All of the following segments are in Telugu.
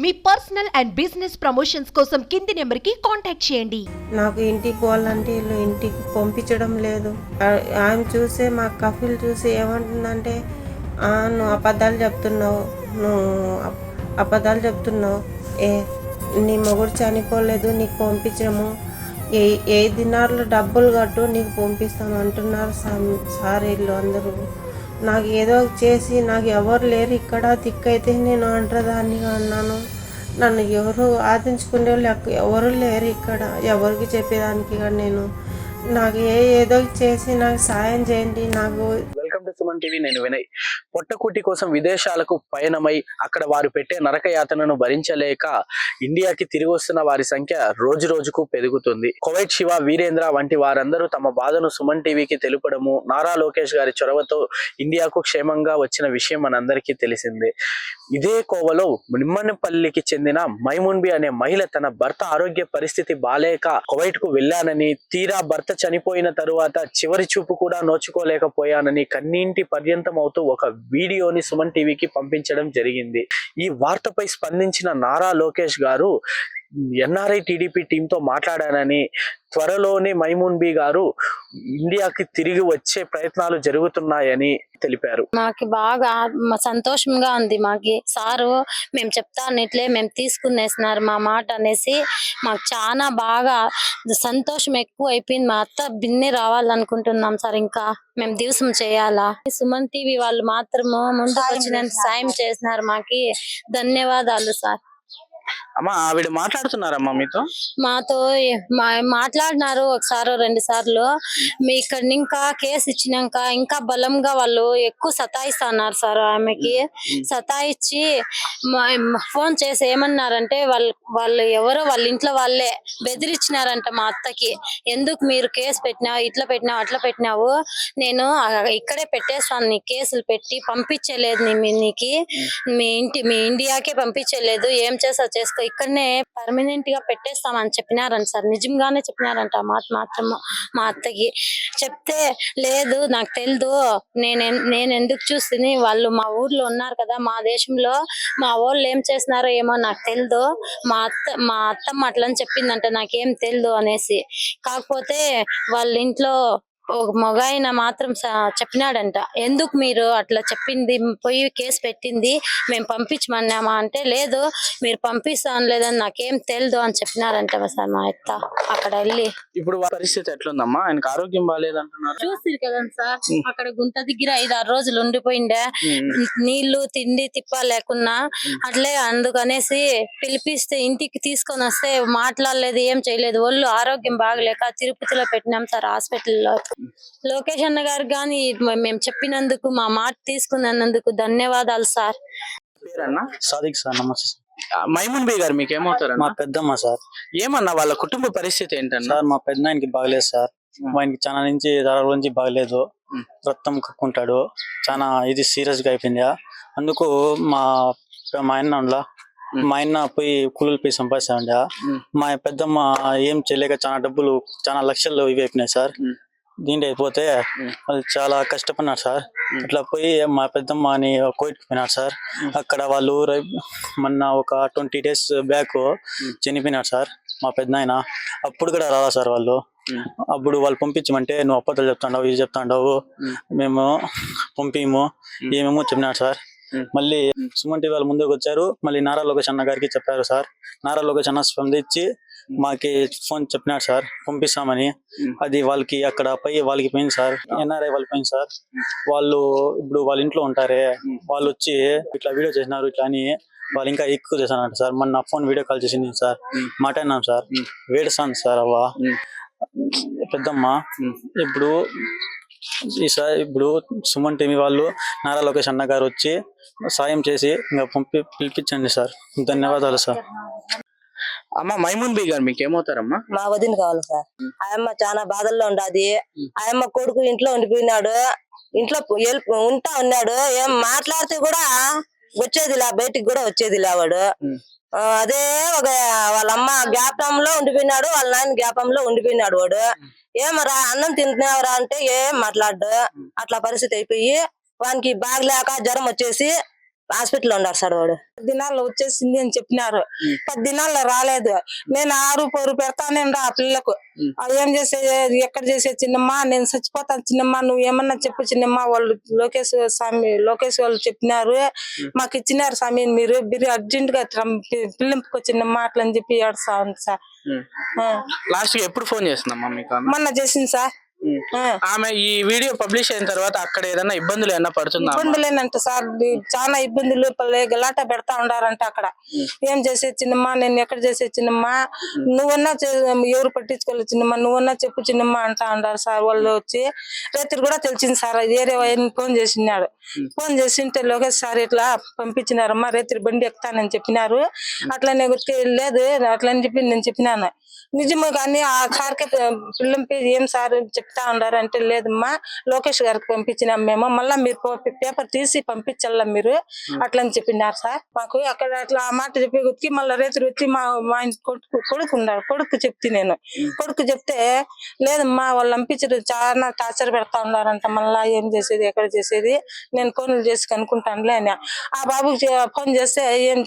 Me personal and business promotions కోసం కింది నెంబర్కి కాంటాక్ట్ చేయండి. నాకు ఇంటికి పోవాలంటే వీళ్ళు ఇంటికి పంపించడం లేదు. ఆమె చూసే మా కఫిల్ చూసి ఏమంటుందంటే, నువ్వు అబద్ధాలు చెప్తున్నావు, ఏ నీ మొగుడు చనిపోలేదు, నీకు పంపించము, ఏ దినాల్లో డబ్బులు కట్టు నీకు పంపిస్తాం అంటున్నారు సార్ వీళ్ళు అందరూ. నాకు ఏదో చేసి నాకు ఎవరు లేరు ఇక్కడ, దిక్కైతే నేను అంటదాన్నిగా అన్నాను. నన్ను ఎవరు ఆదించుకునే వాళ్ళు ఎవరు లేరు ఇక్కడ, ఎవరికి చెప్పేదానికి. నేను నాకు ఏదో చేసి నాకు సాయం చేయండి. నాకు వెల్కమ్ టు సుమన్ టీవీ. నేను వినయ్. పొట్టకూటి కోసం విదేశాలకు పయనమై అక్కడ వారు పెట్టే నరక యాతనను భరించలేక ఇండియాకి తిరిగి వస్తున్న వారి సంఖ్య రోజు రోజుకు పెరుగుతుంది. కువైట్ శివ, వీరేంద్ర వంటి వారందరూ తమ బాధను సుమన్ టీవీకి తెలుపడము, నారా లోకేష్ గారి చొరవతో ఇండియాకు క్షేమంగా వచ్చిన విషయం మనందరికీ తెలిసిందే. ఇదే కోవలో నిమ్మనపల్లికి చెందిన మైమున్బి అనే మహిళ తన భర్త ఆరోగ్య పరిస్థితి బాలేక కువైట్ కు వెళ్ళానని, తీరా భర్త చనిపోయిన తరువాత చివరి చూపు కూడా నోచుకోలేకపోయానని కన్నీంటి పర్యంతం అవుతూ ఒక వీడియోని సుమన్ టీవీకి పంపించడం జరిగింది. ఈ వార్తపై స్పందించిన నారా లోకేష్ గారు ఎన్ఆర్ఐ టీడీపీ టీంతో మాట్లాడానని, త్వరలోనే మైమున్బి గారు ఇండియాకి తిరిగి వచ్చే ప్రయత్నాలు జరుగుతున్నాయని తెలిపారు. మాకు బాగా సంతోషంగా ఉంది. మాకి సారు మేము చెప్తాను ఇట్లే మేము తీసుకునేసినారు మా మాట అనేసి మాకు చాలా బాగా సంతోషం ఎక్కువ అయిపోయింది. మా అత్త బిన్నే రావాలనుకుంటున్నాం సార్. ఇంకా మేము దివసం చేయాలా. సుమన్ టీవీ వాళ్ళు మాత్రము ముందుకు వచ్చినంత సాయం చేసినారు. మాకి ధన్యవాదాలు సార్. అమ్మా, ఆవిడ మాట్లాడుతున్నారమ్మా మీతో? మాతో మాట్లాడినారు ఒకసారి రెండు సార్లు. మీ ఇక్కడ ఇంకా కేసు ఇచ్చినాక ఇంకా బలంగా వాళ్ళు ఎక్కువ సతాయిస్తున్నారు సార్. ఆమెకి సతాయిచ్చి ఫోన్ చేసి ఏమన్నారంటే, వాళ్ళు ఎవరో వాళ్ళ ఇంట్లో వాళ్ళే బెదిరించినారంట మా అత్తకి. ఎందుకు మీరు కేసు పెట్టినావు, ఇట్లా పెట్టినావు, అట్లా పెట్టినావు, నేను ఇక్కడే పెట్టేస్తాను, నీ కేసులు పెట్టి పంపించలేదు, నీకు మీ ఇండియాకే పంపించలేదు, ఏం చేసా చేసుకో, ఇక్కడనే పర్మనెంట్ గా పెట్టేస్తామని చెప్పినారంట సార్. నిజంగానే చెప్పినారంట ఆ మాట మాత్రము మా అత్తకి. చెప్తే లేదు నాకు తెలియదు, నేను ఎందుకు చూస్తుంది, వాళ్ళు మా ఊర్లో ఉన్నారు కదా, మా దేశంలో మా వాళ్ళు ఏం చేస్తున్నారో ఏమో నాకు తెలియదు, మా అత్తమ్మ అట్లని చెప్పిందంట, నాకేం తెలియదు అనేసి. కాకపోతే వాళ్ళ ఇంట్లో ఒక మగాయన మాత్రం చెప్పినాడంట, ఎందుకు మీరు అట్లా చెప్పింది, పోయి కేసు పెట్టింది మేము పంపించమన్నామా అంటే, లేదు మీరు పంపిస్తాను లేదని నాకేం తెలియదు అని చెప్పినారంట సార్ మా అత్త. అక్కడ వెళ్ళి ఇప్పుడు పరిస్థితి ఎట్లుందమ్మా? ఆయనకు ఆరోగ్యం బాగాలేదంటున్నారు. చూసిరు కదండి సార్, అక్కడ గుంత దగ్గర 5-6 రోజులు ఉండిపోయిండే, నీళ్లు తిండి తిప్ప లేకున్నా అట్లే. అందుకనేసి పిలిపిస్తే ఇంటికి తీసుకొని వస్తే మాట్లాడలేదు, ఏం చేయలేదు. ఒళ్ళు ఆరోగ్యం బాగలేక తిరుపతిలో పెట్టినాం సార్ హాస్పిటల్లో. లోకేష్ అన్న గారు గాని మేము చెప్పినందుకు, మా మాట తీసుకున్నందుకు ధన్యవాదాలు సార్. పేరన్నా? సాదిక్ సార్. నమస్తే. మైమున్బి గారు మీకు ఏమవుతారు? మా పెద్దమ్మ సార్. ఏమన్నా వాళ్ళ కుటుంబ పరిస్థితి ఏంటన్నా? సార్ మా పెద్ద ఆయనకి బాగలేదు సార్. ఆయనకి చాలా నుంచి తరాల నుంచి బాగలేదు, రక్తం కక్కుంటాడు, చాలా ఇది సీరియస్ గా అయిపోయింది. అందుకు మా ఆయన పోయి కూలీలు పోయి సంపాదిస్తాండ. మా పెద్దమ్మ ఏం చేయలేక చాలా డబ్బులు, చాలా లక్షలు ఇవి అయిపోయినాయి సార్. దీంట్లో అయిపోతే వాళ్ళు చాలా కష్టపడినారు సార్. అట్లా పోయి మా పెద్దమ్మని కోవిడ్ పోయినారు సార్. అక్కడ వాళ్ళు మొన్న ఒక 20 days బ్యాక్ చనిపోయినారు సార్ మా పెద్ద ఆయన. అప్పుడు కూడా రాలా సార్ వాళ్ళు. అప్పుడు వాళ్ళు పంపించమంటే, నువ్వు అబద్ధాలు చెప్తాండావు, ఇది చెప్తాండావు, మేము పంపిము, ఏమేమో చెప్పినారు సార్. మళ్ళీ సుమన్ టీవీ వాళ్ళు ముందుకు వచ్చారు. మళ్ళీ నారా లోకేష్ అన్న గారికి చెప్పారు సార్. నారా లోకేష్ అన్న స్పందించి మాకి ఫోన్ చెప్పినారు సార్, పంపిస్తామని. అది వాళ్ళకి అక్కడ వాళ్ళకి పోయింది సార్, ఎన్ఆర్ఐ వాళ్ళు పోయింది సార్. వాళ్ళు ఇప్పుడు వాళ్ళ ఇంట్లో ఉంటారే, వాళ్ళు వచ్చి ఇట్లా వీడియో చేసినారు ఇట్లా అని వాళ్ళు ఇంకా ఎక్కువ చేశానంట సార్. మొన్న ఫోన్ వీడియో కాల్ చేసింది సార్, మాట్లాడినాం సార్, వేడుస్తాను సార్ అవ్వ పెద్దమ్మ. ఇప్పుడు సుమన్ టీవీ వాళ్ళు, నారా లోకేష్ అన్న గారు వచ్చి సాయం చేసి ఇంకా పిలిపించండి సార్. ధన్యవాదాలు సార్. అమ్మ, మైమున్బి గారు మీకు ఏమవుతారమ్మా? మా వదిన కావాలి సార్. ఆయమ్మ చాలా బాధల్లో ఉండదు. ఆయమ్మ కొడుకు ఇంట్లో ఉండిపోయినాడు, ఇంట్లో ఉంటా ఉన్నాడు, ఏం మాట్లాడితే కూడా వచ్చేదిలే, బయటికి కూడా వచ్చేదిలే వాడు. అదే ఒక వాళ్ళ అమ్మ జ్ఞాపకంలో ఉండిపోయినాడు, వాళ్ళ నాయన జ్ఞాపకంలో ఉండిపోయినాడు వాడు. ఏమరా అన్నం తింటున్నావరా అంటే ఏం మాట్లాడు. అట్లా పరిస్థితి అయిపోయి వానికి బాగలేక జ్వరం వచ్చేసి హాస్పిటల్ ఉన్నారు సార్ వాడు. 10 దినాల్లో వచ్చేసింది అని చెప్పినారు. 10 దినాల్లో రాలేదు. నేను 6 పెడతానే ఆ పిల్లకు. ఏం చేసేది, ఎక్కడ చేసేది చిన్నమ్మ, నేను చచ్చిపోతాను చిన్నమ్మ, నువ్వు ఏమన్నా చెప్పు చిన్నమ్మ. వాళ్ళు లోకేష్ వాళ్ళు చెప్పినారు, మాకు ఇచ్చినారు స్వామి, మీరు అర్జెంట్ గా పిల్లింపుకో చిన్నమ్మ అట్లా అని చెప్పి ఏడుస్తా ఉంది సార్. లాస్ట్ ఎప్పుడు ఫోన్ చేసిందమ్మా మీకు? మొన్న చేసింది సార్. ఆమె ఈ వీడియో పబ్లిష్ అయిన తర్వాత అక్కడ ఏదైనా ఇబ్బందులు ఏమన్నా పడుతుందా? ఇబ్బందులేనంట సార్, చాలా ఇబ్బందులు, గలాట పెడతా ఉండారంట అక్కడ. ఏం చేసే చిన్నమ్మ, నేను ఎక్కడ చేసే చిన్నమ్మ, నువ్వన్నా ఎవరు పట్టించుకోలేదు చిన్నమ్మ, నువ్వన్నా చెప్పు చిన్నమ్మ అంటా ఉండారు సార్. వాళ్ళు వచ్చి రాత్రి కూడా తెలిసింది సార్, వేరే ఫోన్ చేసినాడు. ఫోన్ చేసింటే లోకేష్ సార్ ఇట్లా పంపించినారమ్మా, రాత్రి బండి ఎక్కుతానని చెప్పినారు. అట్లనే లేదు అట్లని చెప్పి నేను చెప్పినాను. నిజమే కానీ ఆ సార్కి పిల్లంపి ఏం సార్ చెప్తా ఉండారు అంటే, లేదమ్మా లోకేష్ గారికి పంపించినాం మేము, మళ్ళా మీరు పేపర్ తీసి పంపించాల మీరు అట్లని చెప్పినారు సార్. మాకు అక్కడ అట్లా ఆ మాట చెప్పి గుర్తి మళ్ళీ రేతులు వచ్చి మా కొడుకు ఉన్నాడు, కొడుకు చెప్తే నేను కొడుకు చెప్తే, లేదమ్మా వాళ్ళు పంపించారు, చాలా టార్చర్ పెడతా ఉన్నారంట, మళ్ళా ఏం చేసేది ఎక్కడ చేసేది, నేను ఫోన్లు చేసి కనుక్కుంటానులే అని ఆ బాబుకి ఫోన్ చేస్తే, ఏం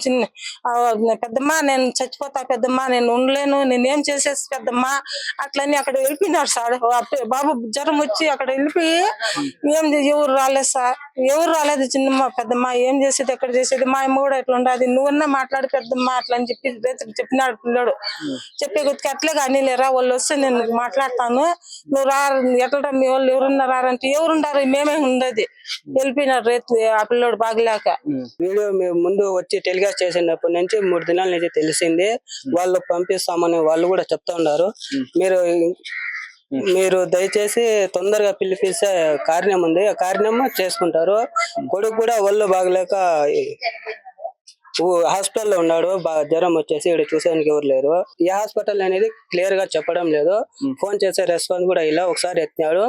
పెద్దమ్మా నేను చచ్చిపోతా పెద్దమ్మా, నేను ఉండలేను, నేనేం చేసేసి పెద్దమ్మా అట్లని అక్కడ వెళ్ళిపోయినారు సార్. బాబు జ్వరం వచ్చి అక్కడ వెళ్ళిపోయి ఏం ఎవరు రాలేదు సార్, ఎవరు రాలేదు చిన్నమ్మ పెద్దమ్మ ఏం చేసేది ఎక్కడ చేసేది, మా అమ్మ కూడా ఎట్లా ఉండదు, నువ్వన్నా మాట్లాడి పెద్దమ్మ అట్లా అని చెప్పి చెప్పినాడు పిల్లడు. చెప్పే గుర్తుకి అట్లే కానీ లేరా, వాళ్ళు వస్తే నేను మాట్లాడతాను, నువ్వు రా ఎట్లా మీ వాళ్ళు ఎవరున్నా రారంటే, ఎవరుండారు మేమే ఉండదు, వెళ్ళిపోయినారు రేపు ఆ పిల్లోడు బాగలేక. వీడియో ముందు వచ్చి టెలికాస్ట్ చేసినప్పటి నుంచి 3 దినాల నుంచి తెలిసింది, వాళ్ళు పంపిస్తామని వాళ్ళు కూడా చెప్తా ఉన్నారు. మీరు దయచేసి తొందరగా పిలిపిస్తే కారణం ఉంది, ఆ కారణం చేసుకుంటారు. కొడుకు కూడా ఒళ్ళు బాగలేక హాస్పిటల్లో ఉన్నాడు, జ్వరం వచ్చేసి ఇక్కడ చూసేందుకు ఎవరు లేరు. ఈ హాస్పిటల్ అనేది క్లియర్ గా చెప్పడం లేదు, ఫోన్ చేసే రెస్పాన్స్ కూడా ఇలా. ఒకసారి ఎత్తినాడు,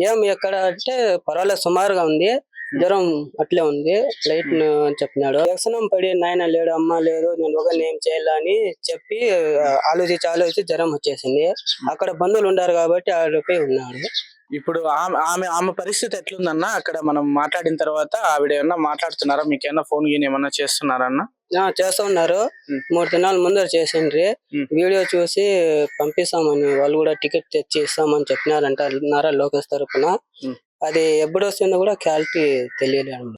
ఏం ఎక్కడ అంటే పర్వాలేదు సుమారుగా ఉంది, జ్వరం అట్లే ఉంది లైట్ అని చెప్పినాడు. వ్యసనం పడి నాయన లేడు అమ్మ లేదు నేను ఒకరిని ఏం చేయాలని చెప్పి ఆలోచించి జ్వరం వచ్చేసింది. అక్కడ బంధువులు ఉండారు కాబట్టి ఆడిపోయి ఉన్నాడు. ఇప్పుడు ఆమె పరిస్థితి ఎట్లుందన్నా? అక్కడ మనం మాట్లాడిన తర్వాత ఆవిడ ఏమన్నా మాట్లాడుతున్నారా, మీకు ఏమన్నా ఫోన్ గిన్ ఏమన్నా చేస్తున్నారన్నా? చేస్తా ఉన్నారు, 3 దినాల ముందర చేసిండ్రి. వీడియో చూసి పంపిస్తామని వాళ్ళు కూడా టికెట్ తెచ్చి ఇస్తామని చెప్పినారంటారా లోకేష్ తరపున. అది ఎప్పుడు వస్తుందో కూడా క్లారిటీ తెలియలేదు.